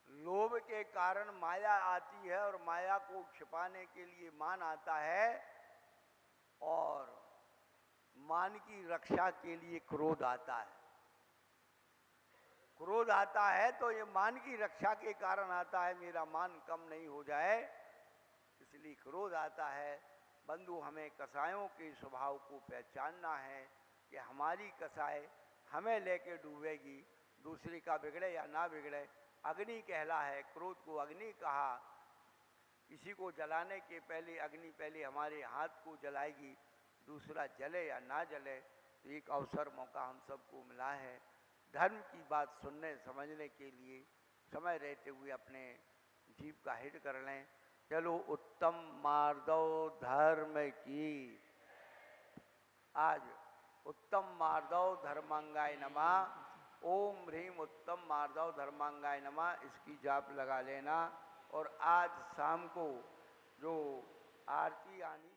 लोभ के कारण माया आती है और माया को छिपाने के लिए मान आता है, और मान की रक्षा के लिए क्रोध आता है। क्रोध आता है तो ये मान की रक्षा के कारण आता है, मेरा मान कम नहीं हो जाए, इसलिए क्रोध आता है। बंधु, हमें कसायों के स्वभाव को पहचानना है कि हमारी कसाय हमें लेके डूबेगी, दूसरे का बिगड़े या ना बिगड़े। अग्नि कहला है, क्रोध को अग्नि कहा। किसी को जलाने के पहले अग्नि पहले हमारे हाथ को जलाएगी, दूसरा जले या ना जले। तो एक अवसर मौका हम सबको मिला है धर्म की बात सुनने समझने के लिए। समय रहते हुए अपने जीव का हित कर लें। चलो उत्तम मार्दव धर्म की। आज उत्तम मार्दव धर्मांगाय नमः, ओम ह्रीम उत्तम मार्दव धर्मांगाय नमः, इसकी जाप लगा लेना। और आज शाम को जो आरती आनी